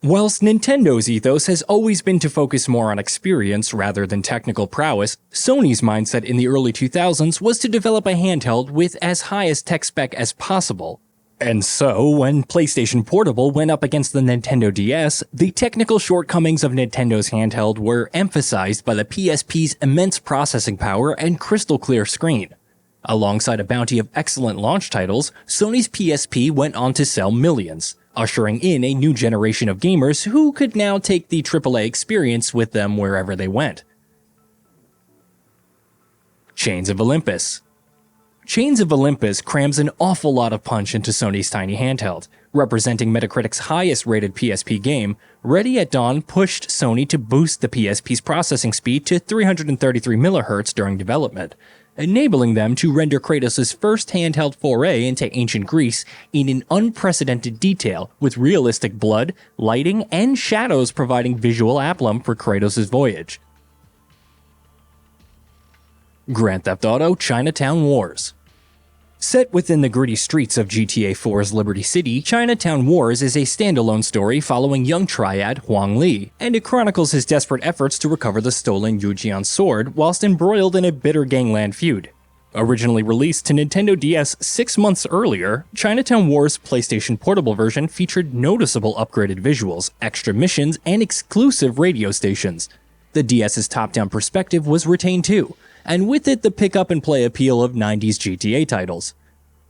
Whilst Nintendo's ethos has always been to focus more on experience rather than technical prowess, Sony's mindset in the early 2000s was to develop a handheld with as high a tech spec as possible. And so, when PlayStation Portable went up against the Nintendo DS, the technical shortcomings of Nintendo's handheld were emphasized by the PSP's immense processing power and crystal clear screen. Alongside a bounty of excellent launch titles, Sony's PSP went on to sell millions, ushering in a new generation of gamers who could now take the AAA experience with them wherever they went. Chains of Olympus. Chains of Olympus crams an awful lot of punch into Sony's tiny handheld. Representing Metacritic's highest rated PSP game, Ready at Dawn pushed Sony to boost the PSP's processing speed to 333 MHz during development, enabling them to render Kratos' first handheld foray into ancient Greece in an unprecedented detail, with realistic blood, lighting, and shadows providing visual aplomb for Kratos' voyage. Grand Theft Auto Chinatown Wars. Set within the gritty streets of GTA 4's Liberty City, Chinatown Wars is a standalone story following young triad Huang Li, and it chronicles his desperate efforts to recover the stolen Yujian sword whilst embroiled in a bitter gangland feud. Originally released to Nintendo DS 6 months earlier, Chinatown Wars' PlayStation Portable version featured noticeable upgraded visuals, extra missions, and exclusive radio stations. The DS's top-down perspective was retained too, and with it the pick-up-and-play appeal of 90s GTA titles.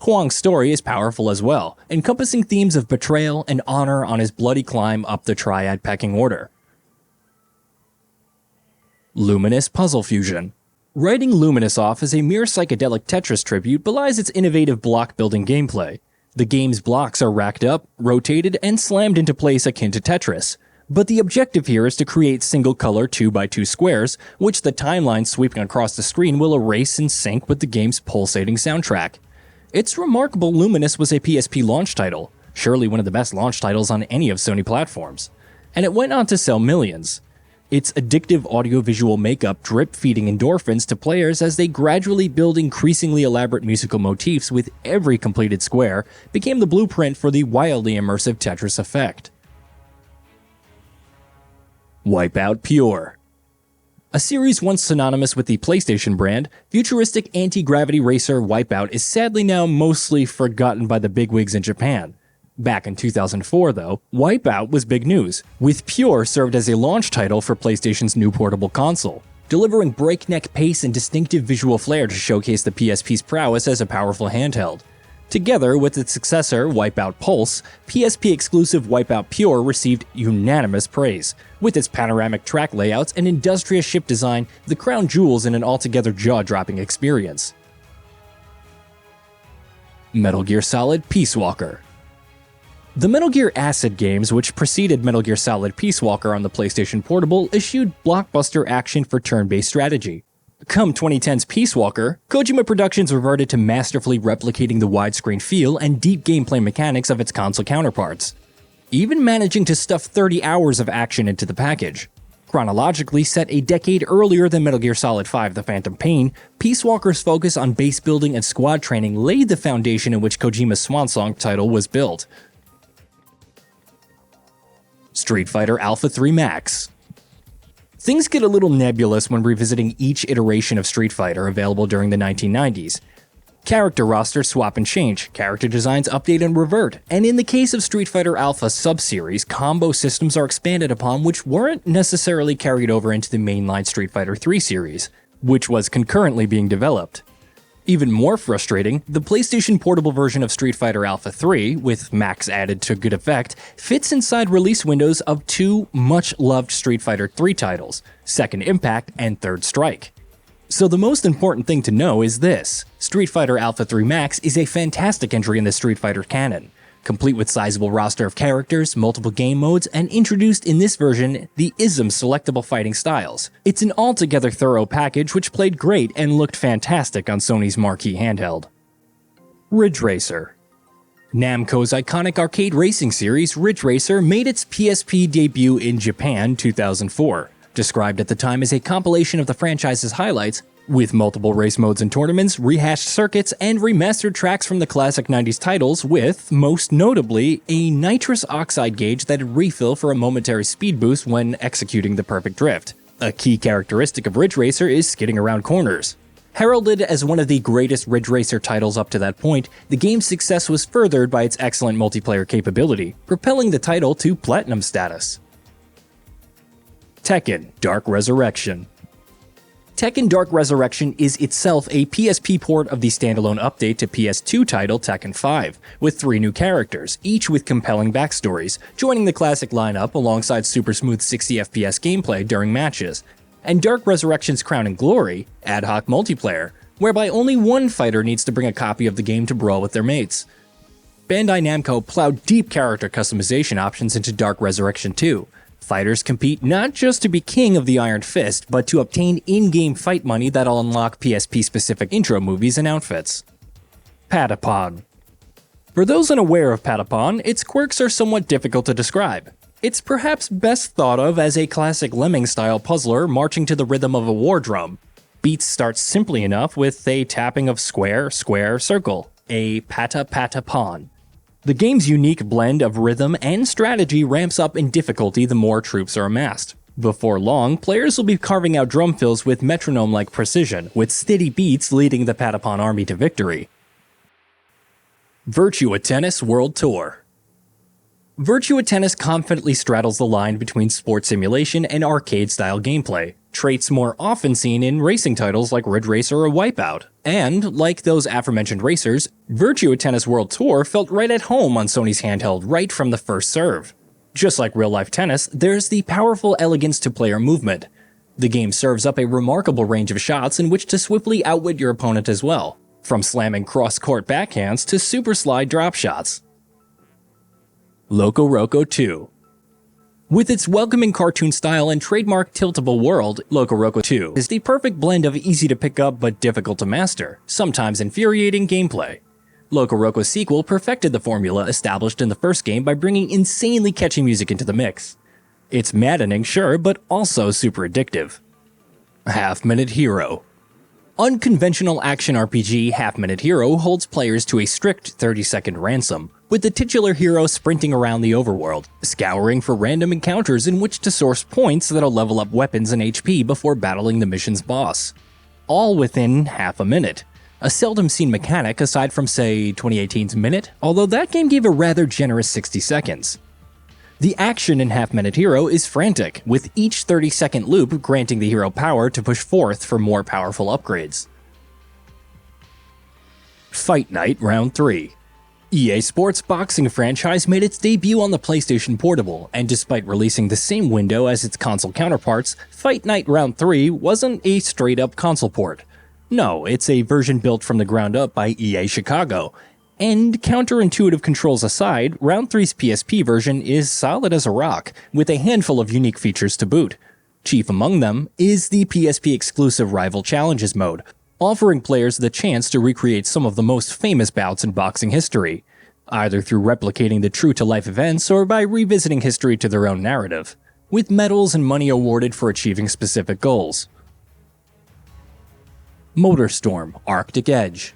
Huang's story is powerful as well, encompassing themes of betrayal and honor on his bloody climb up the triad pecking order. Luminous Puzzle Fusion. Writing Luminous off as a mere psychedelic Tetris tribute belies its innovative block-building gameplay. The game's blocks are racked up, rotated, and slammed into place akin to Tetris. But the objective here is to create single-color 2x2 squares, which the timeline sweeping across the screen will erase and sync with the game's pulsating soundtrack. It's remarkable Luminous was a PSP launch title, surely one of the best launch titles on any of Sony platforms, and it went on to sell millions. Its addictive audiovisual makeup drip-feeding endorphins to players as they gradually build increasingly elaborate musical motifs with every completed square became the blueprint for the wildly immersive Tetris effect. Wipeout Pure. A series once synonymous with the PlayStation brand, futuristic anti-gravity racer Wipeout is sadly now mostly forgotten by the bigwigs in Japan. Back in 2004 though, Wipeout was big news, with Pure served as a launch title for PlayStation's new portable console, delivering breakneck pace and distinctive visual flair to showcase the PSP's prowess as a powerful handheld. Together with its successor, Wipeout Pulse, PSP-exclusive Wipeout Pure received unanimous praise. With its panoramic track layouts and industrious ship design, the crown jewels in an altogether jaw-dropping experience. Metal Gear Solid Peace Walker. The Metal Gear Acid games, which preceded Metal Gear Solid Peace Walker on the PlayStation Portable, issued blockbuster action for turn-based strategy. Come 2010's Peace Walker, Kojima Productions reverted to masterfully replicating the widescreen feel and deep gameplay mechanics of its console counterparts, even managing to stuff 30 hours of action into the package. Chronologically set a decade earlier than Metal Gear Solid 5 The Phantom Pain, Peace Walker's focus on base building and squad training laid the foundation in which Kojima's swansong title was built. Street Fighter Alpha 3 Max. Things get a little nebulous when revisiting each iteration of Street Fighter available during the 1990s. Character rosters swap and change, character designs update and revert, and in the case of Street Fighter Alpha sub-series, combo systems are expanded upon which weren't necessarily carried over into the mainline Street Fighter 3 series, which was concurrently being developed. Even more frustrating, the PlayStation Portable version of Street Fighter Alpha 3, with Max added to good effect, fits inside release windows of two much-loved Street Fighter 3 titles, Second Impact and Third Strike. So the most important thing to know is this: Street Fighter Alpha 3 Max is a fantastic entry in the Street Fighter canon, complete with sizable roster of characters, multiple game modes, and introduced in this version the ISM selectable fighting styles. It's an altogether thorough package which played great and looked fantastic on Sony's marquee handheld. Ridge Racer. Namco's iconic arcade racing series Ridge Racer made its PSP debut in Japan 2004. Described at the time as a compilation of the franchise's highlights, With multiple race modes and tournaments, rehashed circuits, and remastered tracks from the classic 90s titles with, most notably, a nitrous oxide gauge that'd refill for a momentary speed boost when executing the perfect drift. A key characteristic of Ridge Racer is skidding around corners. Heralded as one of the greatest Ridge Racer titles up to that point, the game's success was furthered by its excellent multiplayer capability, propelling the title to platinum status. Tekken Dark Resurrection. Tekken Dark Resurrection is itself a PSP port of the standalone update to PS2 title Tekken 5, with 3 new characters, each with compelling backstories, joining the classic lineup alongside super smooth 60 FPS gameplay during matches, and Dark Resurrection's crowning glory, ad hoc multiplayer, whereby only one fighter needs to bring a copy of the game to brawl with their mates. Bandai Namco plowed deep character customization options into Dark Resurrection 2. Fighters compete not just to be king of the Iron Fist, but to obtain in-game fight money that'll unlock PSP-specific intro movies and outfits. Patapon. For those unaware of Patapon, its quirks are somewhat difficult to describe. It's perhaps best thought of as a classic Lemming-style puzzler marching to the rhythm of a war drum. Beats start simply enough with a tapping of square, square, circle, a Patapon. The game's unique blend of rhythm and strategy ramps up in difficulty the more troops are amassed. Before long, players will be carving out drum fills with metronome-like precision, with steady beats leading the Patapon army to victory. Virtua Tennis World Tour. Virtua Tennis confidently straddles the line between sports simulation and arcade-style gameplay, traits more often seen in racing titles like Ridge Racer or Wipeout. And, like those aforementioned racers, Virtua Tennis World Tour felt right at home on Sony's handheld right from the first serve. Just like real-life tennis, there's the powerful elegance to player movement. The game serves up a remarkable range of shots in which to swiftly outwit your opponent as well, from slamming cross-court backhands to super slide drop shots. Loco Rico 2. With its welcoming cartoon style and trademark tiltable world, Loco Rico 2 is the perfect blend of easy to pick up but difficult to master, sometimes infuriating gameplay. Loco Rico's sequel perfected the formula established in the first game by bringing insanely catchy music into the mix. It's maddening, sure, but also super addictive. HalfMinute Hero. Unconventional action RPG HalfMinute Hero holds players to a strict 30-second ransom, with the titular hero sprinting around the overworld, scouring for random encounters in which to source points that'll level up weapons and HP before battling the mission's boss. All within half a minute. A seldom seen mechanic aside from, say, 2018's Minute, although that game gave a rather generous 60 seconds. The action in HalfMinute Hero is frantic, with each 30-second loop granting the hero power to push forth for more powerful upgrades. Fight Night Round 3. EA Sports' boxing franchise made its debut on the PlayStation Portable, and despite releasing the same window as its console counterparts, Fight Night Round 3 wasn't a straight-up console port. No, it's a version built from the ground up by EA Chicago. And counterintuitive controls aside, Round 3's PSP version is solid as a rock, with a handful of unique features to boot. Chief among them is the PSP-exclusive Rival Challenges mode, offering players the chance to recreate some of the most famous bouts in boxing history, either through replicating the true-to-life events or by revisiting history to their own narrative, with medals and money awarded for achieving specific goals. Motorstorm Arctic Edge.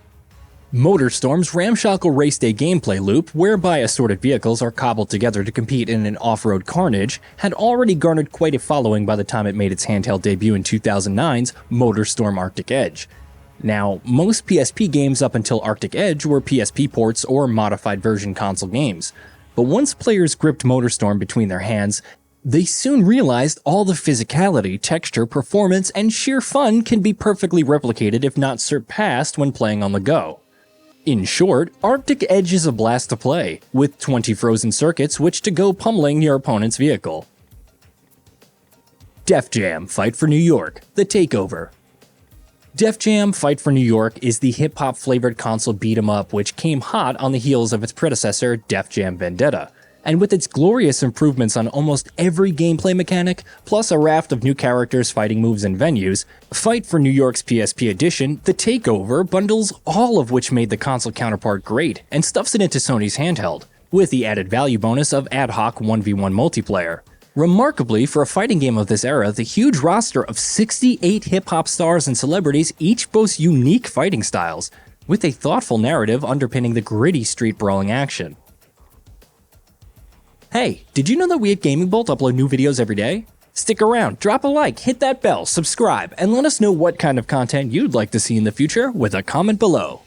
Motorstorm's ramshackle race day gameplay loop, whereby assorted vehicles are cobbled together to compete in an off-road carnage, had already garnered quite a following by the time it made its handheld debut in 2009's Motorstorm Arctic Edge. Now, most PSP games up until Arctic Edge were PSP ports or modified version console games, but once players gripped Motorstorm between their hands, they soon realized all the physicality, texture, performance, and sheer fun can be perfectly replicated if not surpassed when playing on the go. In short, Arctic Edge is a blast to play, with 20 frozen circuits which to go pummeling your opponent's vehicle. Def Jam Fight for New York, The Takeover. Def Jam Fight for New York is the hip-hop flavored console beat-em-up which came hot on the heels of its predecessor, Def Jam Vendetta. And with its glorious improvements on almost every gameplay mechanic, plus a raft of new characters, fighting moves, and venues, Fight for New York's PSP edition, The Takeover, bundles all of which made the console counterpart great, and stuffs it into Sony's handheld, with the added value bonus of ad hoc 1v1 multiplayer. Remarkably, for a fighting game of this era, the huge roster of 68 hip-hop stars and celebrities each boast unique fighting styles, with a thoughtful narrative underpinning the gritty street brawling action. Hey, did you know that we at Gaming Bolt upload new videos every day? Stick around, drop a like, hit that bell, subscribe, and let us know what kind of content you'd like to see in the future with a comment below.